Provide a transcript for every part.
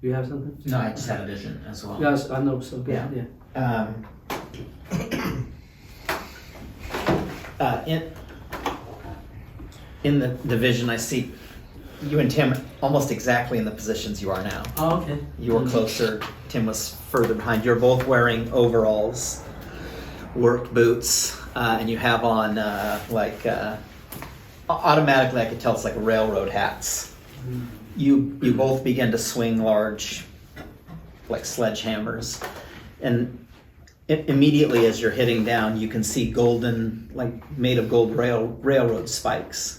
You have something? No, I just had a vision as well. Yes, I know. So Yeah. yeah. In the vision, I see you and Tim almost exactly in the positions you are now. Oh, okay. You were closer. Tim was further behind. You're both wearing overalls, work boots, and you have on automatically I could tell it's like railroad hats. You both begin to swing large, like sledgehammers, and immediately as you're hitting down, you can see golden, like made of gold railroad spikes.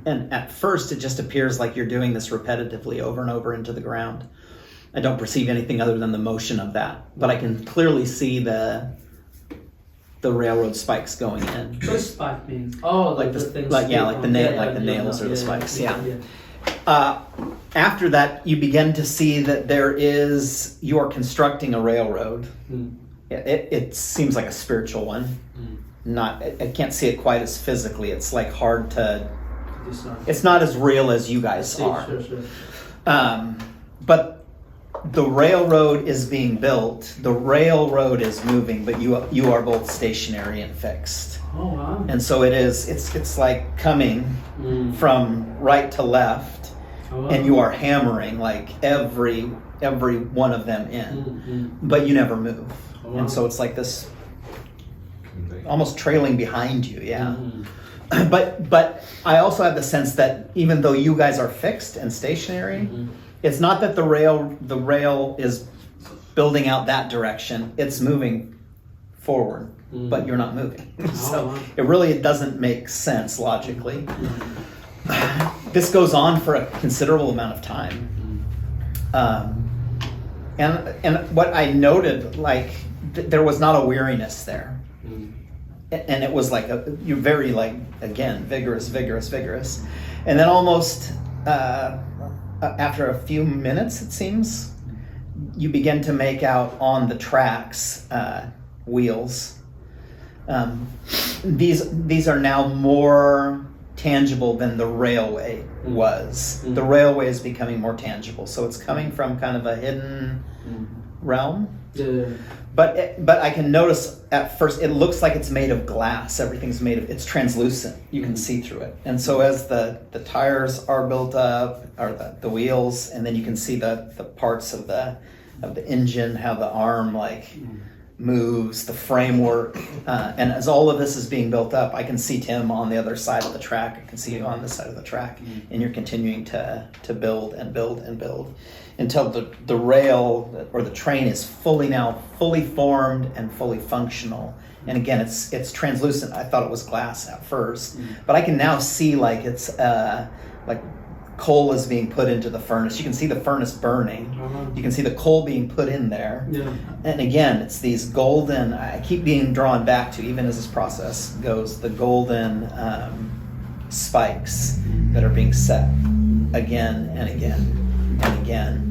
And at first, it just appears like you're doing this repetitively over and over into the ground. I don't perceive anything other than the motion of that, but I can clearly see the railroad spikes going in. What does spike mean? Oh, like the things. Like the nails or the spikes. After that, you begin to see that you are constructing a railroad. It seems like a spiritual one. I can't see it quite as physically. It's like hard to. It's not as real as you guys are. Sure. But the railroad is being built. The railroad is moving, but you are both stationary and fixed. Oh wow! And so it is. It's like coming from right to left, and you are hammering like every one of them in, but you never move. Wow. And so it's like this, almost trailing behind you. Yeah. But I also have the sense that even though you guys are fixed and stationary, it's not that the rail is building out that direction. It's moving forward, but you're not moving. So it doesn't make sense logically. This goes on for a considerable amount of time. And what I noted, like, there was not a weariness there. And it was like you're very again, vigorous. And then almost after a few minutes, it seems, you begin to make out on the tracks wheels. These are now more tangible than the railway was. The railway is becoming more tangible. So it's coming from kind of a hidden realm. But I can notice at first it looks like it's made of glass. Everything's it's translucent. You can see through it. And so as the tires are built up, or the wheels, and then you can see the parts of the engine, how the arm moves, the framework, and as all of this is being built up, I can see Tim on the other side of the track. I can see you on this side of the track, and you're continuing to build and build and build until the rail or the train is fully formed and fully functional. And again, it's translucent. I thought it was glass at first, but I can now see it's like coal is being put into the furnace. You can see the furnace burning. You can see the coal being put in there. And again, it's these golden, I keep being drawn back to, even as this process goes, the golden spikes that are being set again and again and again.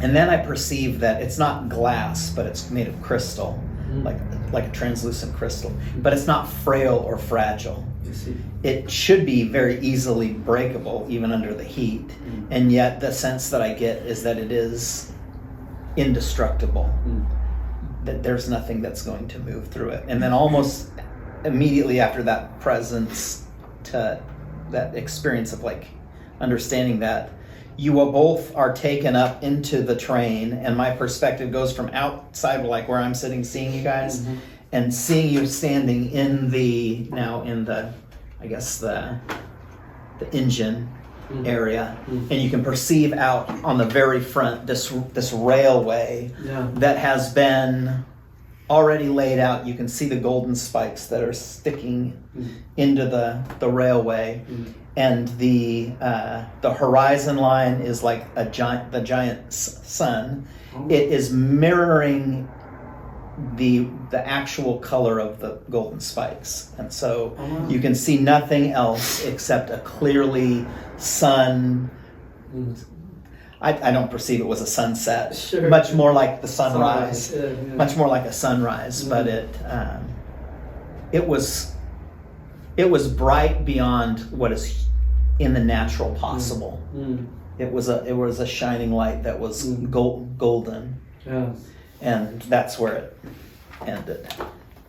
And then I perceive that it's not glass, but it's made of crystal, like a translucent crystal. But it's not frail or fragile. It should be very easily breakable, even under the heat. And yet the sense that I get is that it is indestructible, that there's nothing that's going to move through it. And then almost immediately after that presence, to that experience of understanding that you both are taken up into the train, and my perspective goes from outside, where I'm sitting, seeing you guys, and seeing you standing in the engine area, and you can perceive out on the very front this railway that has been already laid out. You can see the golden spikes that are sticking into the railway, and the horizon line is like the giant sun. It is mirroring the actual color of the golden spikes, and so you can see nothing else except a clearly sun. I don't perceive it was a sunset. Sure. Much more like the sunrise. Yeah. Much more like a sunrise, but it was bright beyond what is in the natural possible. It was a shining light that was golden, Yeah. and that's where it ended.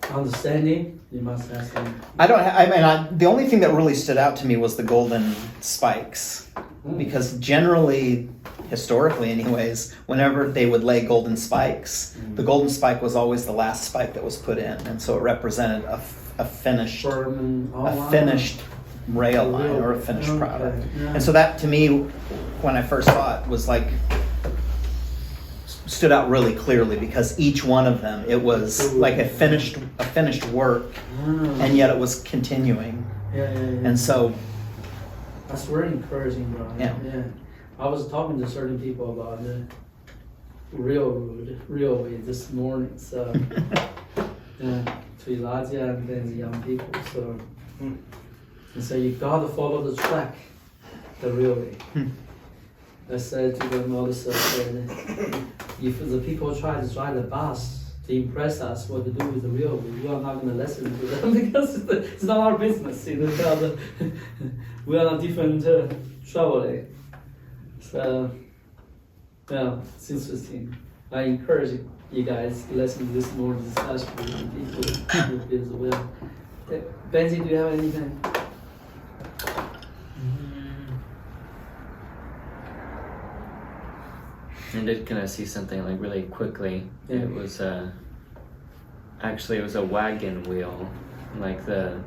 Understanding, you must have some. The only thing that really stood out to me was the golden spikes, because generally, historically anyways, whenever they would lay golden spikes, the golden spike was always the last spike that was put in, and so it represented a finished finished rail line or a finished product. Yeah. And so that, to me, when I first saw it, was like stood out really clearly, because each one of them, it was like a finished work, and yet it was continuing. Yeah. And so that's very encouraging, bro. Yeah. I was talking to certain people about the railway this morning, so to Elijah and then the young people. So and so you gotta follow the track, the railway. I said to them also, if the people try to drive the bus to impress us what to do with the railway, we are not going to listen to them because it's not our business. You know, we are on different traveling. So, yeah, it's interesting. I encourage you guys to listen to this more discussion with people as well. Benji, do you have anything? I did kind of see something like really quickly. Yeah. It was actually it was a wagon wheel, like the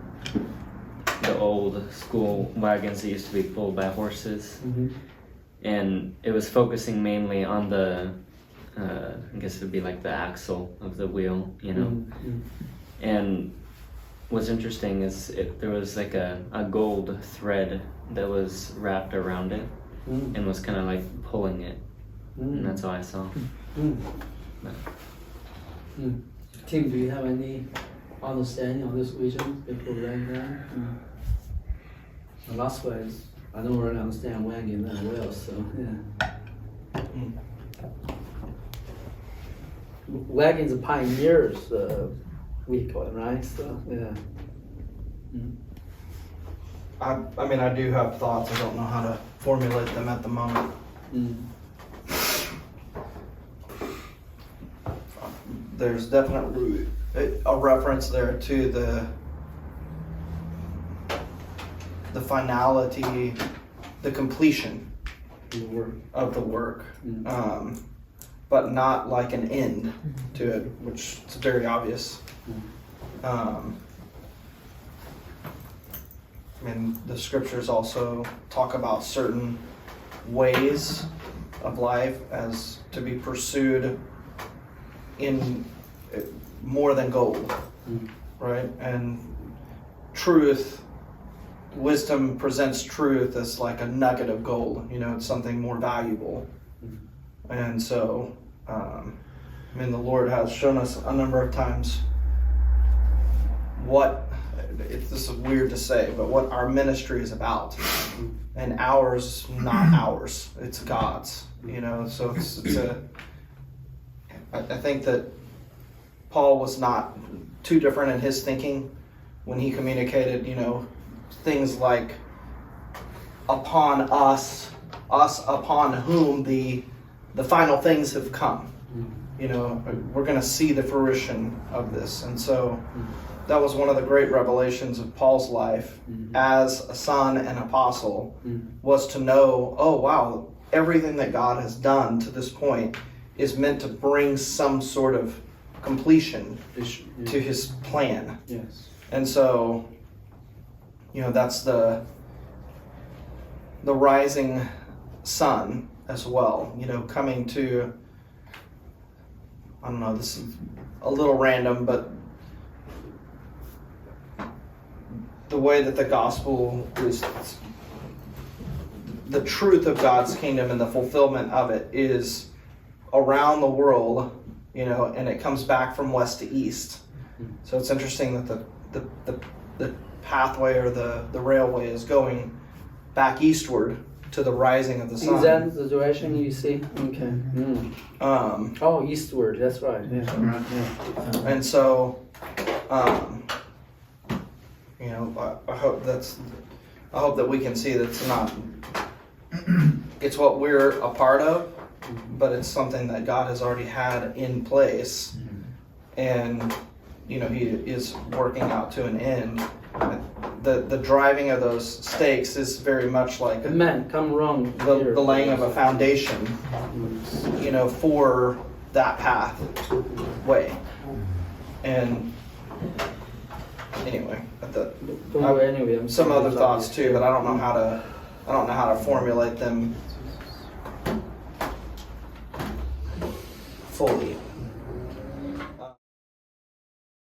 old school wagons that used to be pulled by horses, and it was focusing mainly on the I guess it would be like the axle of the wheel, you know. And what's interesting is there was like a gold thread that was wrapped around it and was kind of like pulling it. And that's all I saw. Tim, do you have any understanding of this vision before writing down? The last one is, I don't really understand wagon that well, so yeah. Wagon's a pioneer's vehicle, right? So yeah. I mean, I do have thoughts. I don't know how to formulate them at the moment. There's definitely a reference there to the finality, the completion of the work, but not like an end to it, which is very obvious. I mean, the scriptures also talk about certain ways of life as to be pursued in more than gold, right? And truth, wisdom presents truth as like a nugget of gold, you know, it's something more valuable. And so, I mean, the Lord has shown us a number of times this is weird to say, but what our ministry is about. And ours, not ours, it's God's, you know, so I think that Paul was not too different in his thinking when he communicated, you know, things like upon us upon whom the final things have come. You know, we're going to see the fruition of this. And so that was one of the great revelations of Paul's life as a son and apostle, was to know, oh wow, everything that God has done to this point is meant to bring some sort of completion to his plan. Yes. And so, you know, that's the rising sun as well, you know, coming to, I don't know, this is a little random, but the way that the gospel is, the truth of God's kingdom and the fulfillment of it is around the world, you know, and it comes back from west to east. So it's interesting that the pathway or the railway is going back eastward to the rising of the sun. Is that the direction you see? Okay. Oh, eastward. That's right. Yeah. Yeah. And so, you know, I hope that we can see that's not it's what we're a part of, but it's something that God has already had in place, and you know, He is working out to an end. The driving of those stakes is very much like The man come wrong. the laying of a foundation, you know, for that pathway. And anyway, Don't worry, anyway. I'm some sorry, other it's thoughts obvious. too, but I don't know how to formulate them fully.